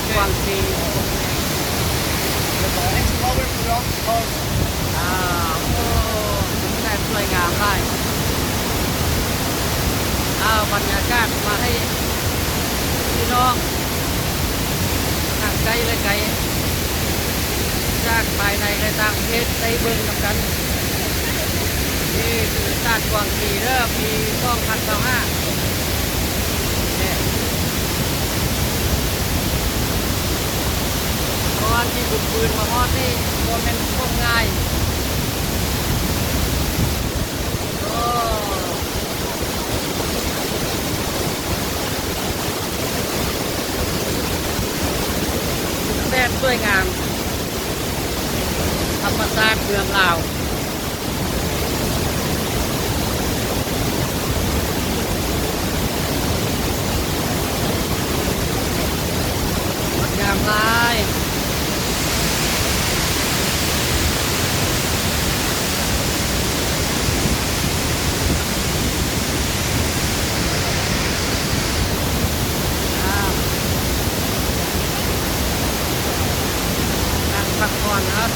ดกวางซีโอ้แม่สวยงามมากบรรยากาศมาให้พี่น้องทางไกลและไกลจากภายในและต่างประเทศได้เบิ่งนำกันนี่คือตาดกวางซีเริ่มปี2025เนี่ยเพราะว่าที่บุกปืนมาฮอดนี่โมเมนต์พวกง่ายโอ้แบบสวยงามธรรมชาติเมืองลาวงดงามหลายนั่งพักผ่อนนะครับ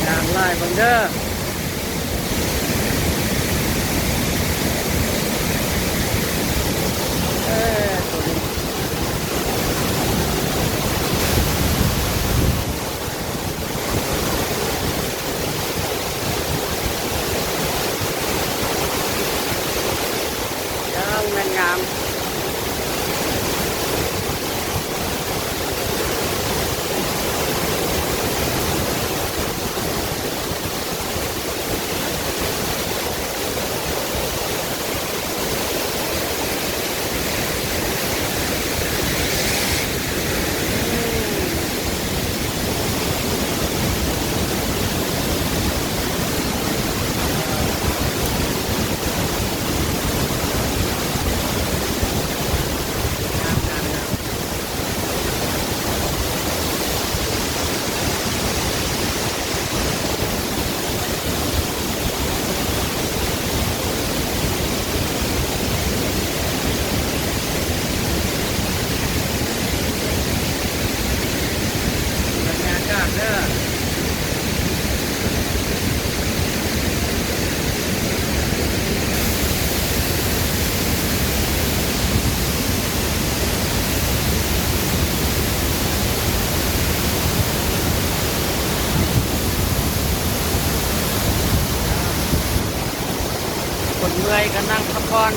งามหลายเบิ่งเด้อตัวนี้ยังแม่นงามงามงามงามบรรยากาศเด้อคนเมื่อยก็นั่งพักผ่อน